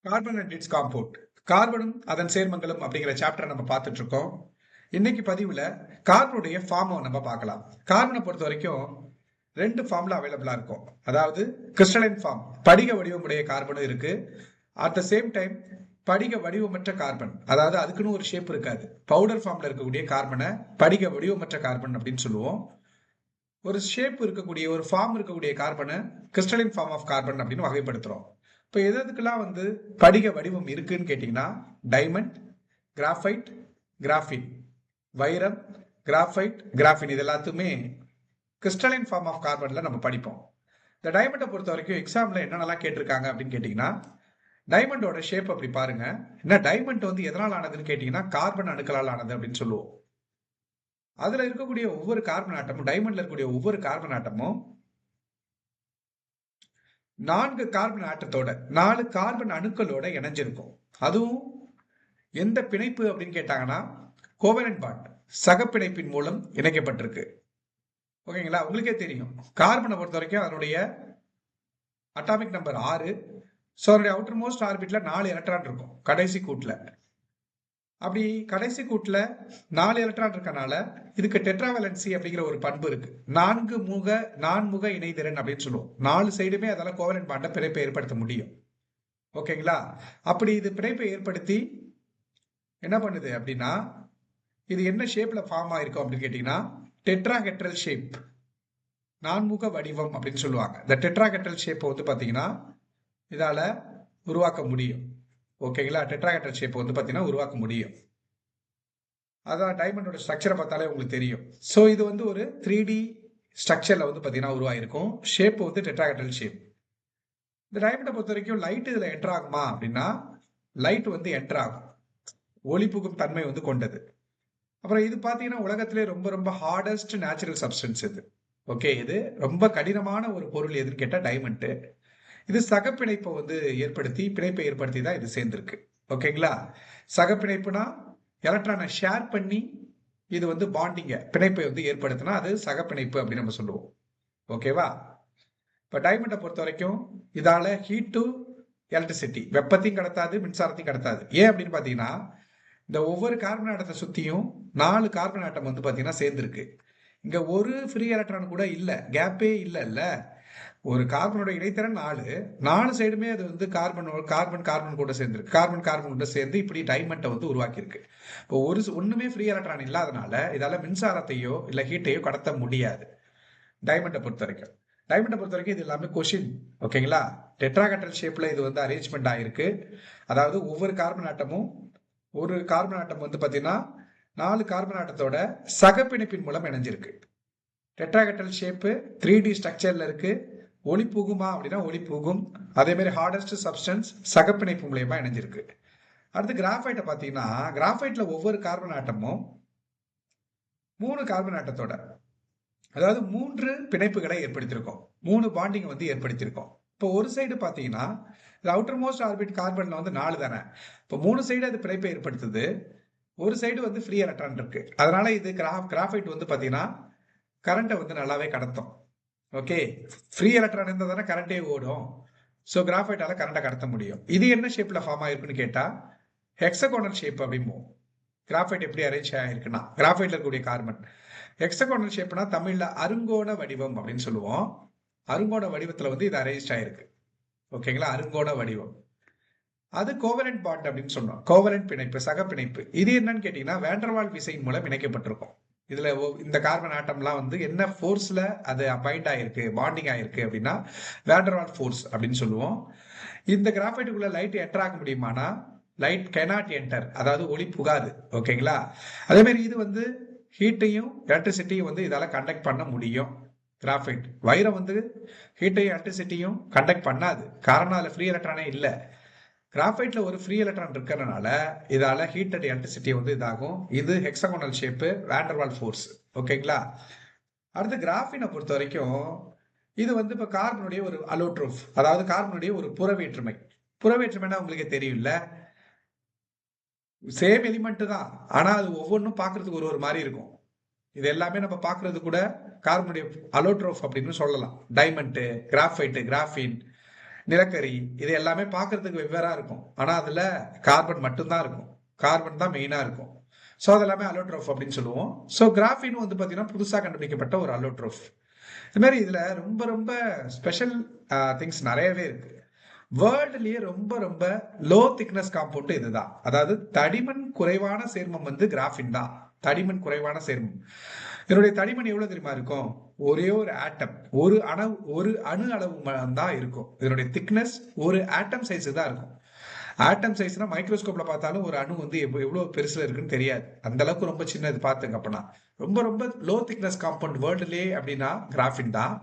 Carbon and its compound. கார்பனும் அதன் சேர்மங்களும் அப்படிங்கிற சாப்டர் நம்ம பார்த்துட்டு இருக்கோம். இன்னைக்கு பதிவுல கார்பனுடைய ஃபார்மை நம்ம பார்க்கலாம். கார்பனை பொறுத்த வரைக்கும் ரெண்டு ஃபார்ம்ல அவைலபிளா இருக்கும். அதாவது கிறிஸ்டலைன் ஃபார்ம், படிக வடிவமுடைய கார்பனும் இருக்கு. அட் த சேம் டைம் படிக வடிவமற்ற கார்பன், அதாவது அதுக்குன்னு ஒரு ஷேப் இருக்காது. பவுடர் ஃபார்ம்ல இருக்கக்கூடிய கார்பனை படிக வடிவமற்ற கார்பன் அப்படின்னு சொல்லுவோம். ஒரு ஷேப் இருக்கக்கூடிய ஒரு ஃபார்ம் இருக்கக்கூடிய கார்பனை கிறிஸ்டலின் ஃபார்ம் ஆஃப் கார்பன் அப்படின்னு வகைப்படுத்துறோம். இப்போ எதுக்கெல்லாம் படிக வடிவம் இருக்குன்னு கேட்டீங்கன்னா டைமண்ட், கிராஃபைட், கிராஃபின், வைரம், கிராஃபைட், கிராஃபின் இது எல்லாத்துமே கிறிஸ்டலின் ஃபார்ம் ஆஃப் கார்பன்ல நம்ம படிப்போம். இந்த டைமண்டை பொறுத்த வரைக்கும் எக்ஸாம்ல என்னென்னலாம் கேட்டிருக்காங்க அப்படின்னு கேட்டீங்கன்னா, டைமண்டோட ஷேப் அப்படி பாருங்க. என்ன டைமண்ட் எதனால் ஆனதுன்னு கேட்டீங்கன்னா கார்பன் அணுக்களால் ஆனது அப்படின்னு சொல்லுவோம். அதுல இருக்கக்கூடிய ஒவ்வொரு கார்பன் ஆட்டமும், டைமண்ட்ல இருக்கக்கூடிய ஒவ்வொரு கார்பன் ஆட்டமும் 4 கார்பன் ஆட்டத்தோட 4 கார்பன் அணுக்களோட இணைஞ்சிருக்கும். அதுவும் எந்த பிணைப்பு அப்படின்னு கேட்டாங்கன்னா கோவலன்ட் பாண்ட், சகப்பிணைப்பின் மூலம் இணைக்கப்பட்டிருக்கு. ஓகேங்களா? உங்களுக்கே தெரியும் கார்பனை பொறுத்த வரைக்கும் அதனுடைய அட்டாமிக் நம்பர் 6. ஸோ அதனுடைய அவுட்டர் மோஸ்ட் ஆர்பிட்ல 4 எலக்ட்ரான் இருக்கும் கடைசி கூட்டுல. அப்படி கடைசி கூட்டுல 4 எலக்ட்ரான் இருக்கனால இதுக்கு டெட்ராவேலன்சி அப்படிங்கிற ஒரு பண்பு இருக்கு. நான்முக இணைதிறன் அப்படின்னு சொல்லுவோம். 4 சைடுமே அதால கோவலன்ட் பாண்ட பிணைப்பை ஏற்படுத்த முடியும். ஓகேங்களா? அப்படி இது பிணைப்பை ஏற்படுத்தி என்ன பண்ணுது அப்படின்னா, இது என்ன ஷேப்ல ஃபார்ம் ஆயிருக்கும் அப்படின்னு கேட்டீங்கன்னா டெட்ராஹெட்ரல் ஷேப், நான்முக வடிவம் அப்படின்னு சொல்லுவாங்க. இந்த டெட்ராஹெட்ரல் ஷேப் பாத்தீங்கன்னா இதால உருவாக்க முடியும். ஓகேங்களா? டெட்ராஹெட்ரல் ஷேப் பாத்தீங்கன்னா உருவாக்க முடியும். அதான் டைமண்டோட ஸ்ட்ரக்சரை பார்த்தாலே உங்களுக்கு தெரியும். ஸோ இது ஒரு 3D ஸ்ட்ரக்சர்ல பாத்தீங்கன்னா உருவாயிருக்கும். Shape tetrahedral shape. இந்த டைமண்டை பொறுத்த வரைக்கும் லைட் இதுல என்டர் ஆகுமா அப்படின்னா லைட் என்டர் ஆகும். ஒளி புகும் தன்மை கொண்டது. அப்புறம் இது பாத்தீங்கன்னா உலகத்திலே ரொம்ப ரொம்ப ஹார்டஸ்ட் நேச்சுரல் சப்ஸ்டன்ஸ் இது. ஓகே, இது ரொம்ப கடினமான ஒரு பொருள் எதுன்னு கேட்டா டைமண்ட். இது சகப்பிணைப்பை ஏற்படுத்தி பிணைப்பை ஏற்படுத்தி தான் இது சேர்ந்திருக்கு. ஓகேங்களா? சகப்பிணைப்புனா எலக்ட்ரானை ஷேர் பண்ணி இது பாண்டிங்க பிணைப்பை ஏற்படுத்தினா அது சகப்பிணைப்பு அப்படின்னு நம்ம சொல்லுவோம். ஓகேவா? இப்ப டைமண்டை பொறுத்த வரைக்கும் இதால ஹீட் டு எலக்ட்ரிசிட்டி, வெப்பத்தையும் கடத்தாது, மின்சாரத்தையும் கடத்தாது. ஏன் அப்படின்னு பாத்தீங்கன்னா இந்த ஒவ்வொரு கார்பன் ஆட்டத்தை சுத்தியும் 4 கார்பன் ஆட்டம் பாத்தீங்கன்னா சேர்ந்திருக்கு. இங்க ஒரு ஃப்ரீ எலக்ட்ரான் கூட இல்ல, கேப்பே இல்ல. ஒரு கார்பனோட இடைத்திறன் 4 சைடுமே அது கார்பன் கூட சேர்ந்திருக்கு. கார்பன் கூட சேர்ந்து இப்படி டைமண்டை உருவாக்கி இருக்கு. இப்போ ஒண்ணுமே ஃப்ரீ எலக்ட்ரான் இல்லாதனால இதால மின்சாரத்தையோ இல்ல ஹீட்டையோ கடத்த முடியாது. டைமண்டை பொறுத்த வரைக்கும் இது எல்லாமே கொஷின். ஓகேங்களா? டெட்ராஹெட்ரல் ஷேப்ல இது அரேஞ்ச்மெண்ட் ஆயிருக்கு. அதாவது ஒவ்வொரு கார்பன் ஆட்டமும் ஒரு கார்பன் ஆட்டம் பாத்தீங்கன்னா 4 கார்பன் ஆட்டத்தோட சகப்பிணைப்பின் மூலம் இணைஞ்சிருக்கு. டெட்ராஹெட்ரல் ஷேப் 3D ஸ்ட்ரக்சர்ல இருக்கு. ஒளி புகுமா அப்படின்னா ஒளி புகும். அதே மாதிரி ஹார்டஸ்ட் சப்ஸ்டன்ஸ் சகப்பிணைப்பு மூலமா இணைஞ்சிருக்கு. அடுத்து கிராஃபைட்டை பாத்தீங்கன்னா கிராஃபைட்ல ஒவ்வொரு கார்பன் ஆட்டமும் 3 கார்பன் ஆட்டத்தோட, அதாவது 3 பிணைப்புகளை ஏற்படுத்தியிருக்கோம். 3 பாண்டிங் ஏற்படுத்தியிருக்கோம். இப்போ ஒரு சைடு பாத்தீங்கன்னா அவுட்டர் மோஸ்ட் ஆர்பிட் கார்பன்ல 4 தானே. இப்போ 3 சைடு அது பிணைப்பை ஏற்படுத்துது. ஒரு சைடு ஃப்ரீ எலக்ட்ரான் இருக்கு. அதனால இது கிராஃபைட் பாத்தீங்கன்னா கரண்ட்டை நல்லாவே கடத்தும். ஓகே, ஃப்ரீ எலக்ட்ரான் இருந்தா தானே கரண்டே ஓடும். ஸோ கிராஃபைட்டால கரண்டை கடத்த முடியும். இது என்ன ஷேப்ல ஃபார்ம் ஆயிருக்குன்னு கேட்டா ஹெக்ஸகோனல் ஷேப் அப்படிம்போம். கிராஃபைட் எப்படி அரேஞ்ச் ஆயிருக்குன்னா கிராஃபைட்ல இருக்கக்கூடிய கார்பன் ஹெக்ஸகோனல் ஷேப்னா தமிழ்ல அருங்கோண வடிவம் அப்படின்னு சொல்லுவோம். அருங்கோண வடிவத்துல இது அரேஞ்ச் ஆயிருக்கு. ஓகேங்களா? அருங்கோண வடிவம். அது கோவலன்ட் பாண்ட் அப்படின்னு சொன்னோம். கோவலன்ட் பிணைப்பு, சகப்பிணைப்பு. இது என்னன்னு கேட்டீங்கன்னா வேண்டர்வால் விசையின் மூலம் இணைக்கப்பட்டிருக்கும். இதுல இந்த கார்பன் ஆட்டம்லாம் என்ன ஃபோர்ஸ்ல அது பைண்ட் ஆயிருக்கு, பாண்டிங் ஆயிருக்கு அப்படின்னா வேண்டர்வால் ஃபோர்ஸ் அப்படின்னு சொல்லுவோம். இந்த கிராஃபைட்டுக்குள்ள லைட் என்டர் ஆக முடியுமானா லைட் cannot என்டர், அதாவது ஒளி புகாது. ஓகேங்களா? அதே மாதிரி இது ஹீட்டையும் எலக்ட்ரிசிட்டியும் இதால கண்டக்ட் பண்ண முடியும். கிராஃபைட். வைரம் ஹீட்டையும் எலக்ட்ரிசிட்டியும் கண்டக்ட் பண்ணாது. காரணம் அதுல ஃப்ரீ எலக்ட்ரானே இல்ல. கிராஃபைட்ல ஒரு ஃப்ரீ எலக்ட்ரான் இருக்கிறதுனால இதால ஹீட் அண்ட் எலக்ட்ரிசிட்டி இதாகும். இது ஹெக்ஸகோனல் ஷேப், வேண்டர்வால் ஃபோர்ஸ். ஓகேங்களா? அடுத்து கிராஃபினை பொறுத்த வரைக்கும் இது இப்ப கார்பனுடைய ஒரு அலோட்ரோஃப், அதாவது கார்பனுடைய ஒரு புறவேற்றுமை. புறவேற்றுமைனா உங்களுக்கு தெரியும்ல, சேம் எலிமெண்ட் தான், ஆனா அது ஒவ்வொன்றும் பாக்குறதுக்கு ஒரு மாதிரி இருக்கும். இது எல்லாமே நம்ம பாக்குறது கூட கார்பனுடைய அலோட்ரோஃப் அப்படின்னு சொல்லலாம். டைமண்ட், கிராஃபைட், கிராஃபின், நிலக்கரி, இது எல்லாமே பார்க்கறதுக்கு வெவ்வேறா இருக்கும். ஆனா அதுல கார்பன் மட்டும்தான் இருக்கும். கார்பன் தான் மெயினா இருக்கும். ஸோ அதெல்லாமே அலோட்ரோஃப் அப்படின்னு சொல்லுவோம். ஸோ கிராஃபின் வந்து பார்த்தீங்கன்னா புதுசாக கண்டுபிடிக்கப்பட்ட ஒரு அலோட்ரோஃப். இது மாதிரி இதுல ரொம்ப ரொம்ப ஸ்பெஷல் திங்ஸ் நிறையவே இருக்கு. வேர்ல்டுலயே ரொம்ப ரொம்ப லோ திக்னஸ் காம்பவுண்ட் இதுதான். அதாவது தடிமன் குறைவான சேர்மம் வந்து கிராஃபின் தான். தடிமன் குறைவான சேர்மம். இதனுடைய தடிமன் எவ்வளவு தெரியுமா இருக்கும்? ஒரே ஒரு ஆட்டம், ஒரு அணு அளவு தான் இருக்கும். இதனுடைய திக்னஸ் ஒரு ஆட்டம் சைஸ் தான் இருக்கும். ஆட்டம் சைஸ்னா மைக்ரோஸ்கோப்ல பார்த்தாலும் ஒரு அணு வந்து எவ்வளவு பெருசுல இருக்குன்னு தெரியாது. அந்த அளவுக்கு ரொம்ப சின்னது பார்த்துங்க. அப்பனா ரொம்ப ரொம்ப லோ திக்னஸ் காம்பவுண்ட் வேர்ல்டுலே அப்படின்னா கிராஃபின் தான்.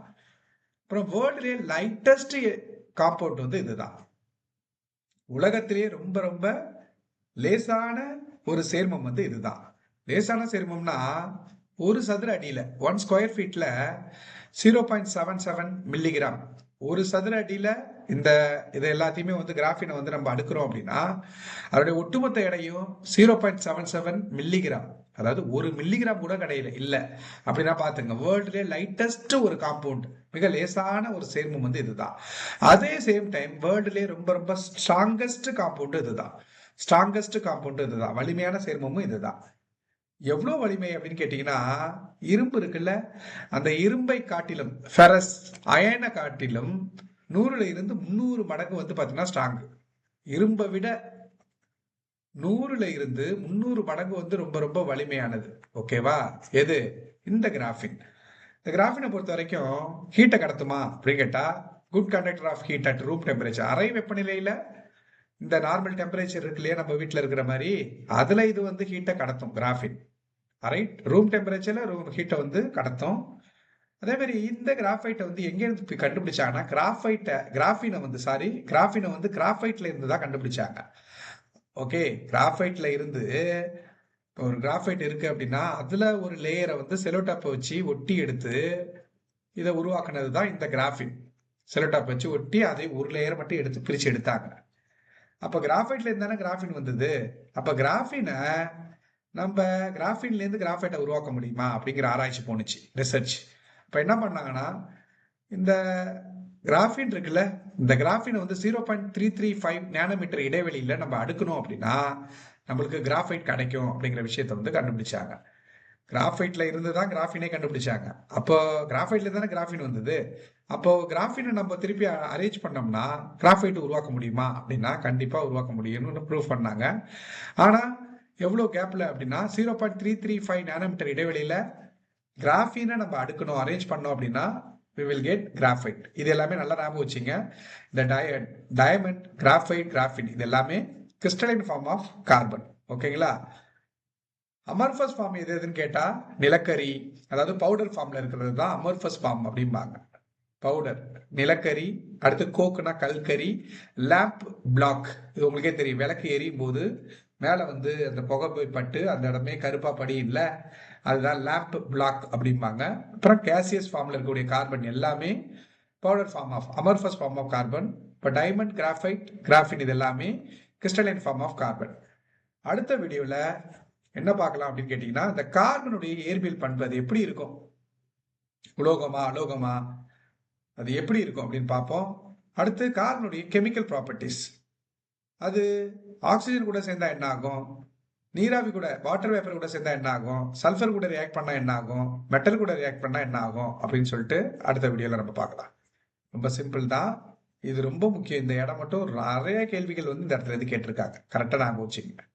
அப்புறம் வேர்ல்டுலே லைட்டஸ்ட் காம்பவுண்ட் வந்து இதுதான். உலகத்திலேயே ரொம்ப ரொம்ப லேசான ஒரு சேர்மம் வந்து இதுதான். லேசான சேர்மம்னா ஒரு சதுர அடியில 1 ஸ்கொயர் ஃபீட்ல 0.77 மில்லிகிராம். ஒரு சதுர அடியில இது எல்லாத்தையுமே வந்து கிராஃபினை வந்து நம்ம அடுக்கிறோம் அப்படின்னா அதோடைய ஒட்டுமொத்த எடையும் 0.77 மில்லிகிராம். அதாவது ஒரு மில்லிகிராம் கூட கிடையில இல்ல அப்படின்னா பாத்துங்க. வேர்ல்டுலே லைட்டஸ்ட் ஒரு காம்பவுண்ட், மிக லேசான ஒரு சேர்மம் வந்து இதுதான். அதே சேம் டைம் வேர்ல்டுலே ரொம்ப ரொம்ப ஸ்ட்ராங்கஸ்ட் காம்பவுண்ட் இதுதான். ஸ்ட்ராங்கஸ்ட் காம்பவுண்ட் இதுதான். வலிமையான சேர்மமும் இதுதான். எவ்வளவு வலிமை அப்படின்னு கேட்டீங்கன்னா, இரும்பு இருக்குல்ல, அந்த இரும்பை காட்டிலும் ஃபெரஸ் அயனை காட்டிலும் 100ல இருந்து 300 மடங்கு வந்து பாத்தீங்கன்னா ஸ்ட்ராங். இரும்பை விட 100ல இருந்து 300 மடங்கு வந்து ரொம்ப ரொம்ப வலிமையானது. ஓகேவா? எது? இந்த கிராஃபின். இந்த கிராஃபினை பொறுத்த வரைக்கும் ஹீட்டை கடத்துமா அப்படின்னு கேட்டா, good conductor of heat at room temperature. அறை வெப்பநிலையில இந்த நார்மல் டெம்பரேச்சர் இருக்கு இல்லையா, நம்ம வீட்டுல இருக்கிற மாதிரி, அதுல இது வந்து ஹீட்டை கடத்தும் கிராஃபின். ரைட்? ரூம் டெம்பரேச்சர்ல ஹீட்டை வந்து கடத்தும். அதே மாதிரி இந்த கிராஃபைட்டை வந்து எங்க இருந்து கண்டுபிடிச்சாங்கன்னா, கிராஃபினை வந்து கிராஃபைட்ல இருந்து தான் கண்டுபிடிச்சாங்க. ஓகே, கிராஃபைட்ல இருந்து ஒரு கிராஃபைட் இருக்கு அப்படின்னா அதுல ஒரு லேயரை வந்து செலோடாப்பை வச்சு ஒட்டி எடுத்து இதை உருவாக்குனது தான் இந்த கிராஃபின். செலோடாப் வச்சு ஒட்டி அதை ஒரு லேயர் மட்டும் எடுத்து பிரிச்சு எடுத்தாங்க. அப்ப கிராஃபைட்ல இருந்தானே கிராஃபின் வந்தது. அப்ப கிராஃபினை நம்ம கிராஃபின்ல இருந்து கிராஃபைட்டை உருவாக்க முடியுமா அப்படிங்கிற ஆராய்ச்சி போனுச்சு, ரிசர்ச். இப்ப என்ன பண்ணாங்கன்னா, இந்த கிராஃபின் இருக்குல்ல, இந்த கிராஃபினை வந்து 0.335 நேனோமீட்டர் இடைவெளியில நம்ம அடுக்கணும் அப்படின்னா நம்மளுக்கு கிராஃபைட் கிடைக்கும் அப்படிங்கிற விஷயத்த வந்து கண்டுபிடிச்சாங்க. கிராஃபைட்ல இருந்து தான் கிராஃபினே கண்டுபிடிச்சாங்க. அப்போ கிராஃபைட்ல தானே கிராஃபின் வந்தது. அப்போ கிராஃபினை நம்ம திருப்பி அரேஞ்ச் பண்ணோம்னா கிராஃபைட் உருவாக்க முடியுமா அப்படின்னா கண்டிப்பா உருவாக்க முடியும்னு ப்ரூவ் பண்ணாங்க. ஆனா எவ்வளவு கேப்ல அப்படின்னா 0.335 நேனோமீட்டர் இடைவெளியில கிராஃபினை நம்ம அடுக்கணும், அரேஞ்ச் பண்ணோம் அப்படின்னா we will get graphite. இது எல்லாமே நல்லா ஞாபகம் வச்சுங்க. இந்த டயமண்ட், கிராஃபைட், கிராஃபின் இது எல்லாமே கிறிஸ்டலைன் ஃபார்ம் ஆஃப் கார்பன். ஓகேங்களா? அமர்ஃபஸ் ஃபார்ம் எது எதுன்னு கேட்டா நிலக்கரி, அதாவது பவுடர் ஃபார்ம்ல இருக்கிறது தான் அமர்ஃபஸ் ஃபார்ம் அப்படிம்பாங்க. பவுடர் நிலக்கரி, அடுத்து கோக்குனா கல்கரி, லேம்ப் பிளாக் இது உங்களுக்கே தெரியும். விளக்கு எரியும் போது மேல வந்து அந்த புகை போய் பட்டு அந்த இடமே கருப்பா படி இல்லை, அதுதான் லேம்ப் பிளாக் அப்படிம்பாங்க. அப்புறம் கேசியஸ் ஃபார்ம்ல இருக்கக்கூடிய கார்பன் எல்லாமே powder form of amorphous form of carbon. இப்போ டைமண்ட், கிராஃபைட், கிராஃபின் இது எல்லாமே கிறிஸ்டலைன் ஃபார்ம் ஆஃப் கார்பன். அடுத்த வீடியோல என்ன பார்க்கலாம் அப்படின்னு கேட்டீங்கன்னா, இந்த கார்பனுடைய இயற்பியல் பண்பு அது எப்படி இருக்கும், உலோகமா அலோகமா, அது எப்படி இருக்கும் அப்படின்னு பார்ப்போம். அடுத்து கார்பனுடைய கெமிக்கல் ப்ராப்பர்ட்டிஸ், அது ஆக்சிஜன் கூட சேர்ந்தா என்ன ஆகும், நீராவி கூட வாட்டர் வேப்பர் கூட சேர்ந்தா என்ன ஆகும், சல்ஃபர் கூட ரியாக்ட் பண்ணா என்ன ஆகும், மெட்டல் கூட ரியாக்ட் பண்ணா என்ன ஆகும் அப்படின்னு சொல்லிட்டு அடுத்த வீடியோல நம்ம பார்க்கலாம். ரொம்ப சிம்பிள் தான், இது ரொம்ப முக்கியம். இந்த இடம் மட்டும் நிறைய கேள்விகள் வந்து இந்த இடத்துல இருந்து கேட்டிருக்காங்க. கரெக்டா ஞாபகம் வச்சுக்கோங்க.